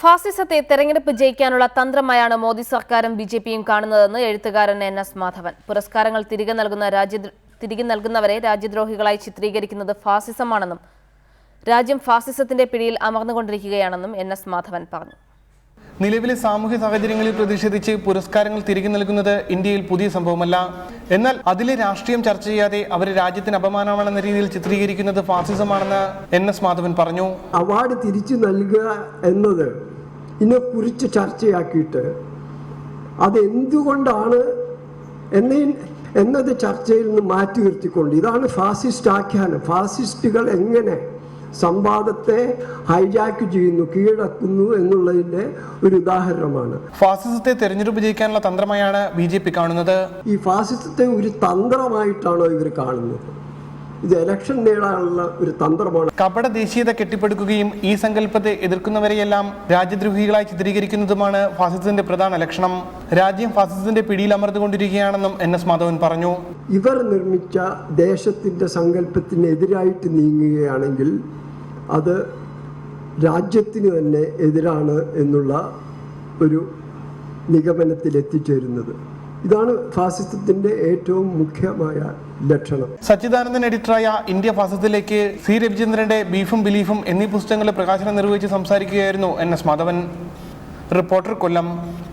ഫാസിസത്തെ തെരഞ്ഞെടുപ്പ് ജയിക്കാനുള്ള തന്ത്രമായാണ് മോദി സർക്കാരും ബിജെപിയും കാണുന്നതെന്ന് എഴുത്തുകാരൻ NS മാധവൻ. പുരസ്കാരങ്ങൾ തിരികെ നൽകുന്നവരെ രാജ്യദ്രോഹികളായി ചിത്രീകരിക്കുന്നത് ഫാസിസമാണെന്നും രാജ്യം ഫാസിസത്തിന്റെ പിടിയിൽ അമർന്നുകൊണ്ടിരിക്കുകയാണെന്നും NS മാധവൻ പറഞ്ഞു. നിലവിലെ സാമൂഹ്യ സാഹചര്യങ്ങളിൽ പ്രതിഷേധിച്ച് പുരസ്കാരങ്ങൾ തിരികെ നൽകുന്നത് ഇന്ത്യയിൽ പുതിയ സംഭവമല്ല. എന്നാൽ അതിലെ രാഷ്ട്രീയം ചർച്ച ചെയ്യാതെ അവരെ രാജ്യത്തിന് അപമാനമാണെന്ന രീതിയിൽ ചിത്രീകരിക്കുന്നത് ഫാസിസമാണെന്ന് NS മാധവൻ പറഞ്ഞു. അവാർഡ് തിരിച്ചു നൽകുക എന്നത് ഇതിനെക്കുറിച്ച് ചർച്ചയാക്കിയിട്ട് അതെന്തുകൊണ്ടാണ് എന്നത് ചർച്ചയിൽ നിന്ന് മാറ്റി നിർത്തിക്കൊണ്ട് ഇതാണ് ഫാസിസ്റ്റ് ആഖ്യാനം. ഫാസിസ്റ്റുകൾ എങ്ങനെ സംവാദത്തെ ഹൈജാക്ക് ചെയ്യുന്നു, കീഴടക്കുന്നു എന്നുള്ളതിന്റെ ഒരു ഉദാഹരണമാണ്. ഫാസിസത്തെ തെരഞ്ഞെടുപ്പ് ജയിക്കാനുള്ള തന്ത്രമായാണ് BJP കാണുന്നത്. ഈ ഫാസിസത്തെ ഒരു തന്ത്രമായിട്ടാണോ ഇവർ കാണുന്നത്? ഇത് ഇലക്ഷൻ നേടാനുള്ള ഒരു തന്ത്രമാണ്. കപട ദേശീയത കെട്ടിപ്പടുക്കുകയും ഈ സങ്കല്പത്തെ എതിർക്കുന്നവരെയെല്ലാം രാജ്യദ്രോഹികളായി ചിത്രീകരിക്കുന്നതുമാണ് ഫാസിസത്തിന്റെ പ്രധാന ലക്ഷണം. രാജ്യം ഫാസിസത്തിന്റെ പിടിയിൽ അമർന്നുകൊണ്ടിരിക്കുകയാണെന്നും NS മാധവൻ പറഞ്ഞു. ഇവർ നിർമ്മിച്ച ദേശത്തിന്റെ സങ്കല്പത്തിനെതിരായിട്ട് നീങ്ങുകയാണെങ്കിൽ അത് രാജ്യത്തിന് തന്നെ എതിരാണ് എന്നുള്ള ഒരു നിഗമനത്തിൽ എത്തിച്ചേരുന്നത്. ഇതാണ് ഫാസിസത്തിന്റെ ഏറ്റവും മുഖ്യമായ ലക്ഷണം. സച്ചിദാനന്ദൻ എഡിറ്ററായ ഇന്ത്യ ഫാസിസത്തിലേക്ക് C. രവിചന്ദ്രന്റെ ബീഫും ബിലീഫും എന്നീ പുസ്തകങ്ങളുടെ പ്രകാശനം നിർവഹിച്ച് സംസാരിക്കുകയായിരുന്നു NS മാധവൻ. റിപ്പോർട്ടർ, കൊല്ലം.